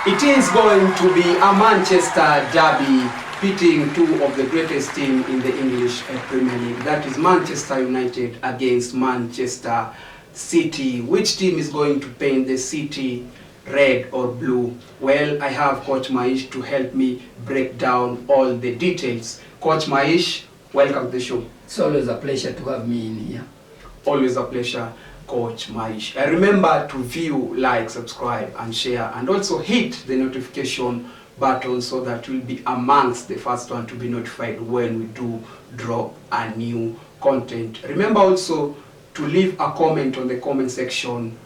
It is going to be a Manchester derby pitting two of the greatest teams in the English Premier League. That is Manchester United against Manchester City. Which team is going to paint the city red or blue? Well, I have Coach Maish to help me break down all the details. Coach Maish, welcome to the show. It's always a pleasure to have me in here. Always a pleasure, Coach Maish. Remember to view, like, subscribe and share, and also hit the notification button so that you'll be amongst the first one to be notified when we do drop a new content. Remember also to leave a comment on the comment section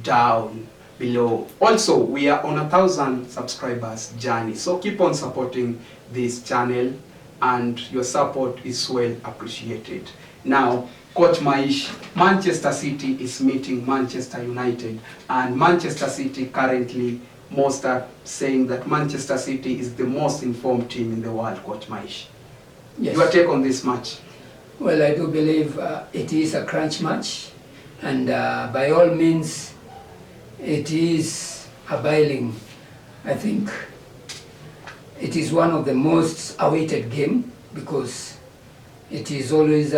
down below. Also, we are on 1,000 subscribers journey, so keep on supporting this channel and your support is well appreciated. Now, Coach Maish, Manchester City is meeting Manchester United, and Manchester City currently, most are saying that Manchester City is the most informed team in the world. Coach Maish, Yes. your take on this match? Well, I do believe it is a crunch match, and by all means, it is a battling. I think it is one of the most awaited game because it is always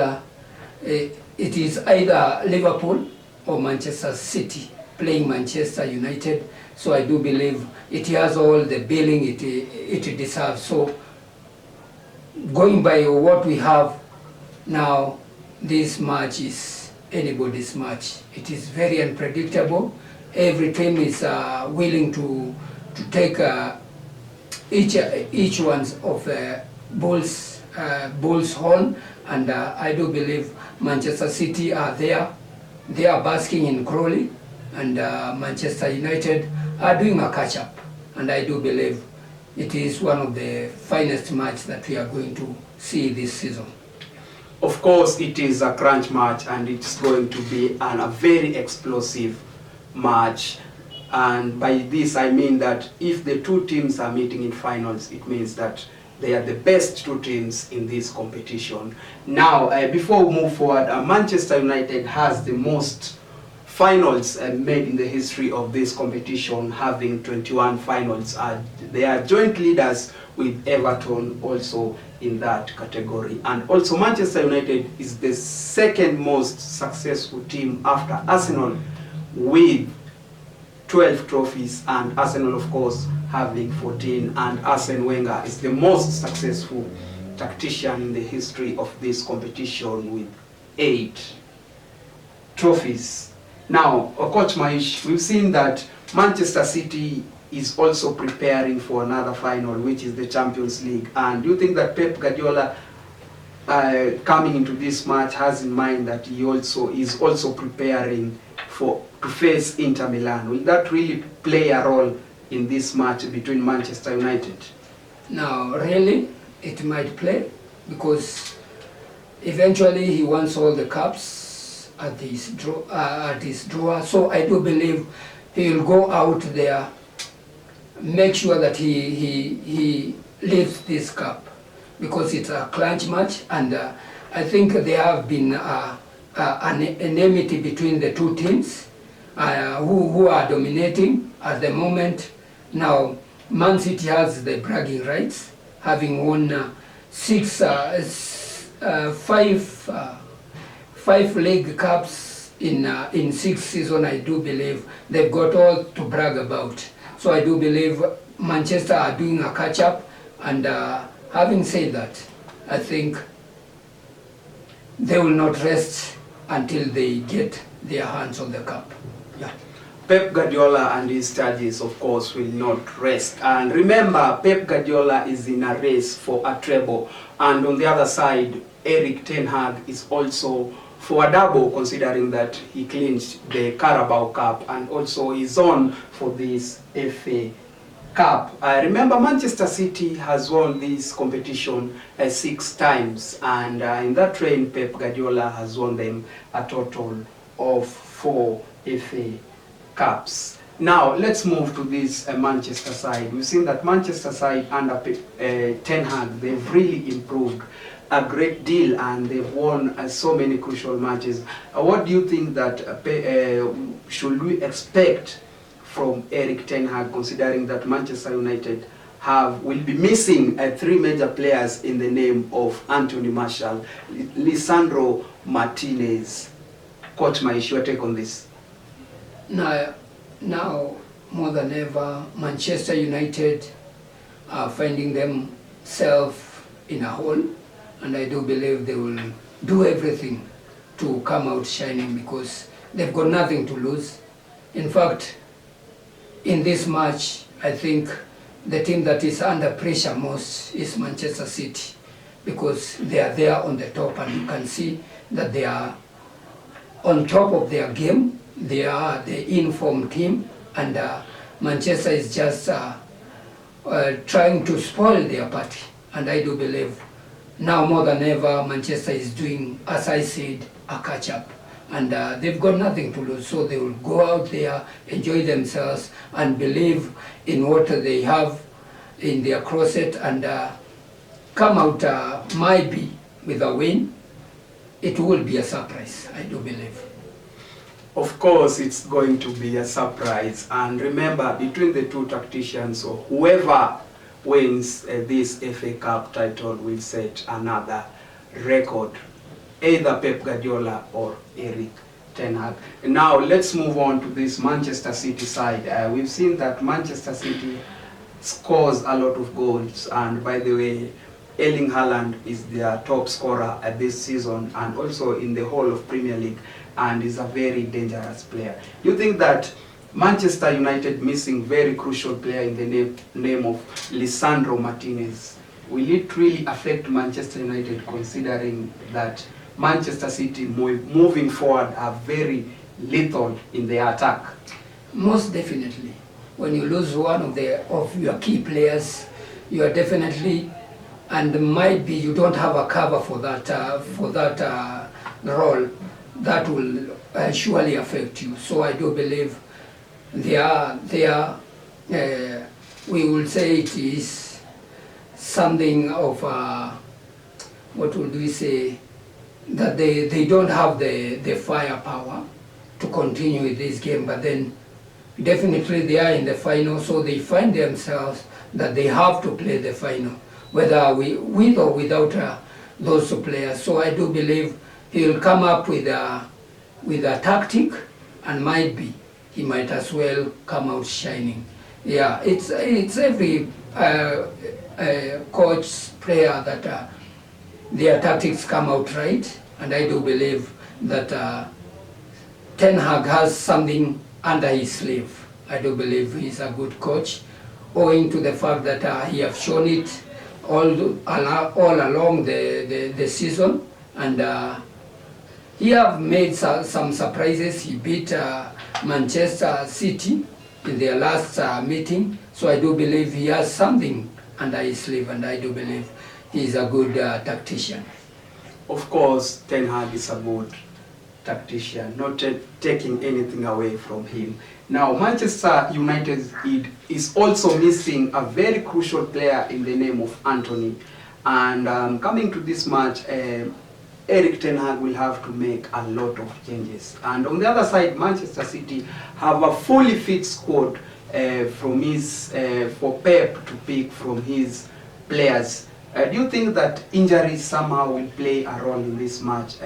it is either Liverpool or Manchester City playing Manchester United. So I do believe it has all the billing it deserves. So going by what we have now, this match is anybody's match. It is very unpredictable. Every team is willing to take each one's of bull's horn, and I do believe Manchester City are there. They are basking in Crawley, and Manchester United are doing a catch-up. And I do believe it is one of the finest matches that we are going to see this season. Of course, it is a crunch match, and it's going to be a very explosive match. And by this I mean that if the two teams are meeting in finals, it means that they are the best two teams in this competition. Now, before we move forward, Manchester United has the most finals made in the history of this competition, having 21 finals. They are joint leaders with Everton also in that category. And also Manchester United is the second most successful team after Arsenal with 12 trophies, and Arsenal, of course, having 14, and Arsene Wenger is the most successful tactician in the history of this competition with 8 trophies. Now, Coach Maish, we've seen that Manchester City is also preparing for another final, which is the Champions League. And do you think that Pep Guardiola, coming into this match, has in mind that he is also preparing to face Inter Milan? Will that really play a role in this match between Manchester United? Now, really, it might play because eventually he wants all the cups at his drawer. So I do believe he will go out there, make sure that he lifts this cup because it's a clutch match, and I think there have been an enmity between the two teams who are dominating at the moment. Now, Man City has the bragging rights, having won five league cups in 6 seasons. I do believe they've got all to brag about. So I do believe Manchester are doing a catch-up, and having said that, I think they will not rest until they get their hands on the cup. Yeah. Pep Guardiola and his charges, of course, will not rest. And remember, Pep Guardiola is in a race for a treble. And on the other side, Erik ten Hag is also for a double, considering that he clinched the Carabao Cup and also is on for this FA Cup. Remember, Manchester City has won this competition 6 times, and in that reign, Pep Guardiola has won them a total of 4 FA Cups. Now, let's move to this Manchester side. We've seen that Manchester side under Ten Hag, they've really improved a great deal, and they've won so many crucial matches. What do you think that should we expect from Erik ten Hag, considering that Manchester United will be missing three major players in the name of Anthony Martial, Lisandro Martinez. Coach Maish, your take on this? Now more than ever, Manchester United are finding themselves in a hole, and I do believe they will do everything to come out shining because they've got nothing to lose. In fact, in this match, I think the team that is under pressure most is Manchester City, because they are there on the top and you can see that they are on top of their game. They are the informed team, and Manchester is just trying to spoil their party. And I do believe now more than ever Manchester is doing, as I said, a catch-up. And they've got nothing to lose, so they will go out there, enjoy themselves, and believe in what they have in their closet, and come out might be with a win. It will be a surprise, I do believe. Of course, it's going to be a surprise. And remember, between the two tacticians, so whoever wins this FA Cup title will set another record, either Pep Guardiola or Erik ten Hag. Now let's move on to this Manchester City side. We've seen that Manchester City scores a lot of goals, and by the way, Erling Haaland is their top scorer this season and also in the whole of Premier League, and is a very dangerous player. You think that Manchester United missing very crucial player in the name of Lisandro Martinez, will it really affect Manchester United, considering that Manchester City moving forward are very lethal in their attack? Most definitely. When you lose one of your key players, you are definitely, and might be you don't have a cover for that role, that will surely affect you. So I do believe we will say it is something of what would we say, that they don't have the firepower to continue with this game, but then definitely they are in the final, so they find themselves that they have to play the final, whether with or without those players. So I do believe he will come up with a tactic, and he might as well come out shining. Yeah, it's every coach player that their tactics come out right, and I do believe that Ten Hag has something under his sleeve. I do believe he's a good coach, owing to the fact that he has shown it all along the season, and he have made some surprises. He beat Manchester City in their last meeting, so I do believe he has something under his sleeve, and I do believe he's a good tactician. Of course, Ten Hag is a good tactician, not taking anything away from him. Now, Manchester United is also missing a very crucial player in the name of Antony. And coming to this match, Erik ten Hag will have to make a lot of changes. And on the other side, Manchester City have a fully fit squad for Pep to pick from his players. Do you think that injuries somehow will play a role in this match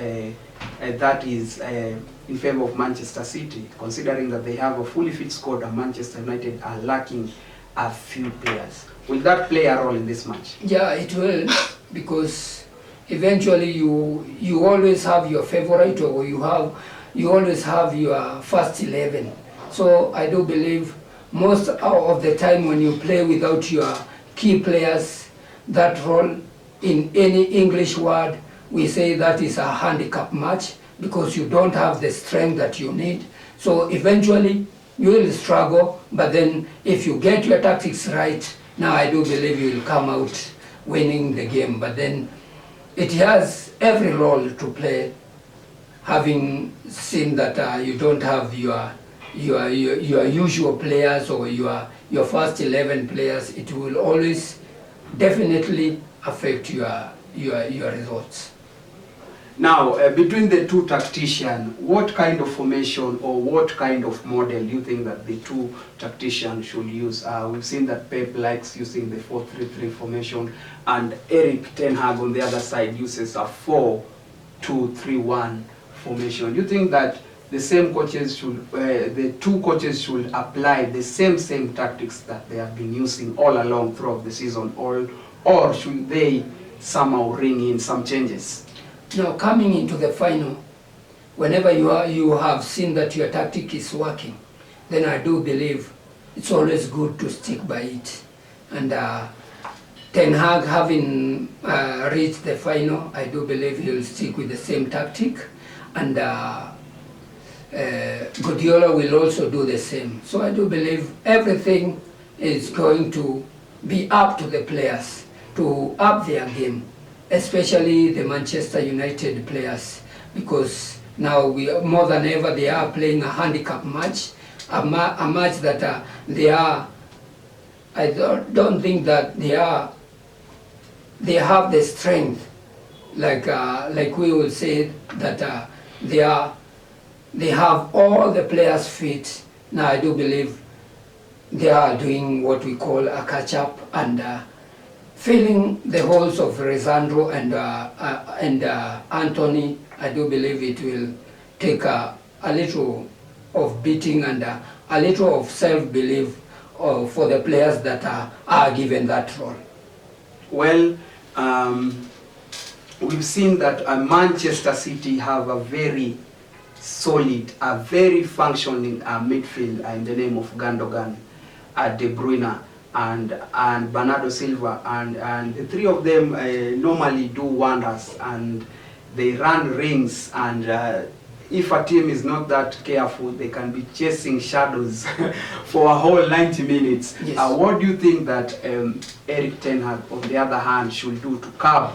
that is in favor of Manchester City, considering that they have a fully fit squad and Manchester United are lacking a few players? Will that play a role in this match? Yeah, it will, because eventually you always have your favorite, or you always have your first 11. So I do believe most of the time when you play without your key players, that role, in any English word, we say that is a handicap match, because you don't have the strength that you need. So eventually you will struggle, but then if you get your tactics right, now I do believe you will come out winning the game. But then it has every role to play, having seen that you don't have your usual players or your first 11 players. It will always definitely affect your results. Now, between the two tacticians, what kind of formation or what kind of model do you think that the two tacticians should use? We've seen that Pep likes using the 4-3-3 formation, and Erik ten Hag on the other side uses a 4-2-3-1 formation. Do you think that the same coaches should, the two coaches should apply the same tactics that they have been using all along throughout the season, or should they somehow ring in some changes? Now, coming into the final, whenever you have seen that your tactic is working, then I do believe it's always good to stick by it. And Ten Hag, having reached the final, I do believe he'll stick with the same tactic, and Guardiola will also do the same. So I do believe everything is going to be up to the players to up their game, especially the Manchester United players, because now more than ever they are playing a handicap match, a match that they are. I don't think that they have the strength, like we will say that they have all the players fit. Now I do believe they are doing what we call a catch up and filling the holes of Lisandro and Anthony. I do believe it will take a little of beating and a little of self-belief for the players that are given that role. Well, we've seen that Manchester City have a very solid, a very functioning midfield in the name of Gundogan, De Bruyne, and Bernardo Silva, and the three of them normally do wonders, and they run rings, and if a team is not that careful, they can be chasing shadows for a whole 90 minutes. Yes. What do you think that Erik ten Hag, on the other hand, should do to curb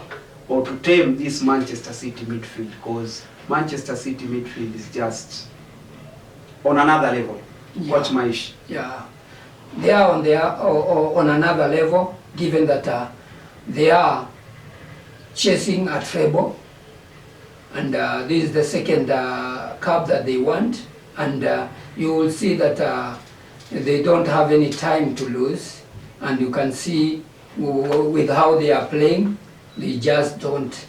or to tame this Manchester City midfield? Because Manchester City midfield is just on another level. Yeah. Watch my ish. Yeah, they are on another level, given that they are chasing a treble, and this is the second cup that they want, and you will see that they don't have any time to lose, and you can see with how they are playing, they just don't.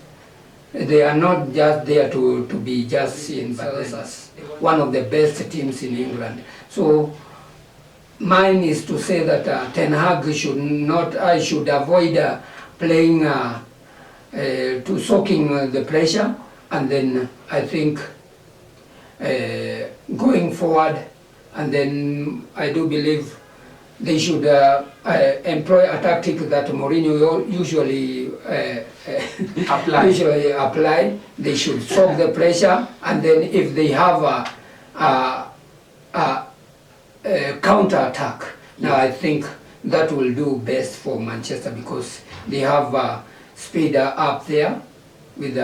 They are not just there to be just seen, but as one of the best teams in England. So mine is to say that Ten Hag should avoid playing to soaking the pressure, and then I think going forward, and then I do believe they should employ a tactic that Mourinho usually apply. They should soak the pressure, and then if they have a counter attack, now I think that will do best for Manchester, because they have speed up there with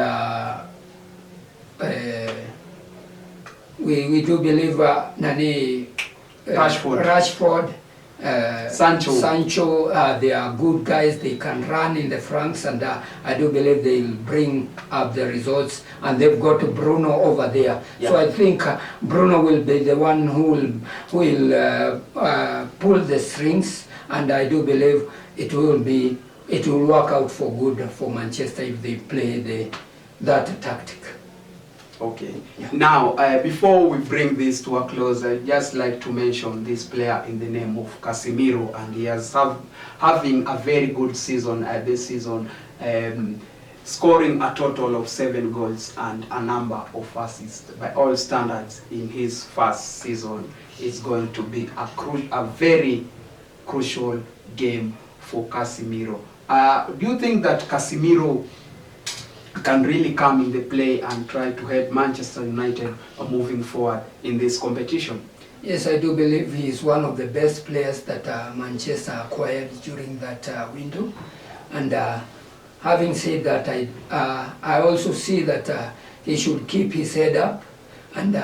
we do believe Rashford, Sancho, they are good guys. They can run in the flanks, and I do believe they'll bring up the results. And they've got Bruno over there, yeah. So I think Bruno will be the one who will pull the strings, and I do believe it will work out for good for Manchester if they play that tactic. Okay. Yeah. Now, before we bring this to a close, I'd just like to mention this player in the name of Casemiro, and he has having a very good season this season, scoring a total of 7 goals and a number of assists. By all standards, in his first season, it's going to be a very crucial game for Casemiro. Do you think that Casemiro can really come in the play and try to help Manchester United moving forward in this competition? Yes, I do believe he is one of the best players that Manchester acquired during that window. And having said that, I also see that he should keep his head up, and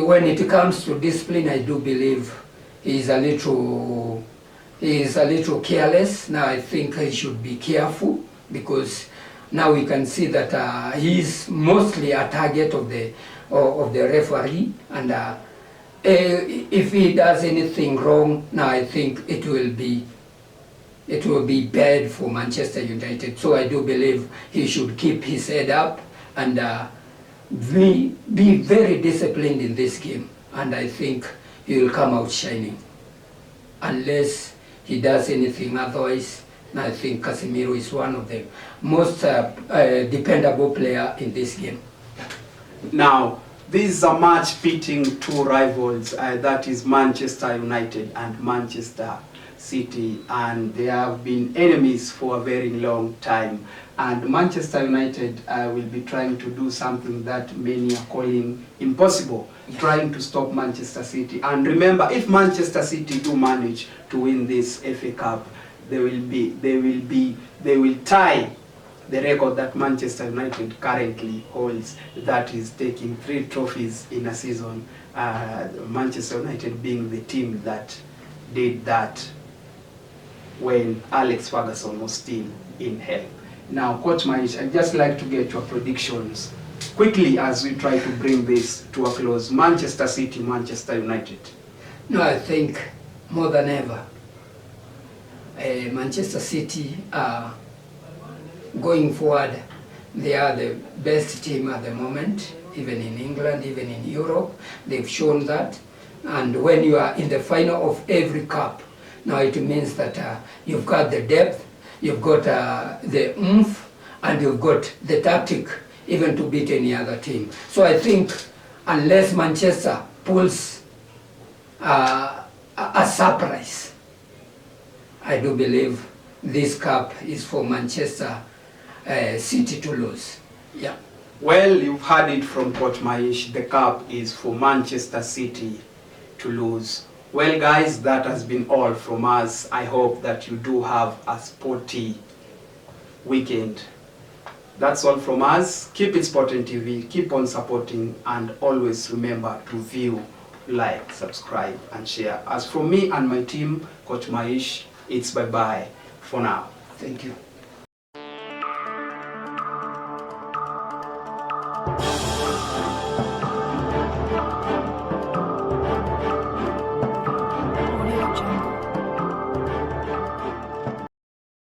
when it comes to discipline, I do believe he is a little careless. Now I think he should be careful, because Now we can see that he's mostly a target of the referee, and if he does anything wrong, now I think it will be bad for Manchester United. So I do believe he should keep his head up and be very disciplined in this game, and I think he will come out shining. Unless he does anything otherwise, I think Casemiro is one of the most dependable player in this game. Now, this is a match pitting two rivals, that is Manchester United and Manchester City, and they have been enemies for a very long time. And Manchester United will be trying to do something that many are calling impossible, trying to stop Manchester City. And remember, if Manchester City do manage to win this FA Cup, they will tie the record that Manchester United currently holds, that is taking 3 trophies in a season. Manchester United being the team that did that when Alex Ferguson was still in hell. Now, Coach Maish, I'd just like to get your predictions quickly as we try to bring this to a close. Manchester City, Manchester United. No, I think more than ever, Manchester City are going forward. They are the best team at the moment, even in England, even in Europe. They've shown that. And when you are in the final of every cup, now it means that you've got the depth, you've got the oomph, and you've got the tactic even to beat any other team. So I think unless Manchester pulls a surprise, I do believe this cup is for Manchester City to lose. Yeah. Well, you've heard it from Coach Maish. The cup is for Manchester City to lose. Well, guys, that has been all from us. I hope that you do have a sporty weekend. That's all from us. Keep it Sporting TV. Keep on supporting, and always remember to view, like, subscribe, and share. As for me and my team, Coach Maish, it's bye-bye for now. Thank you.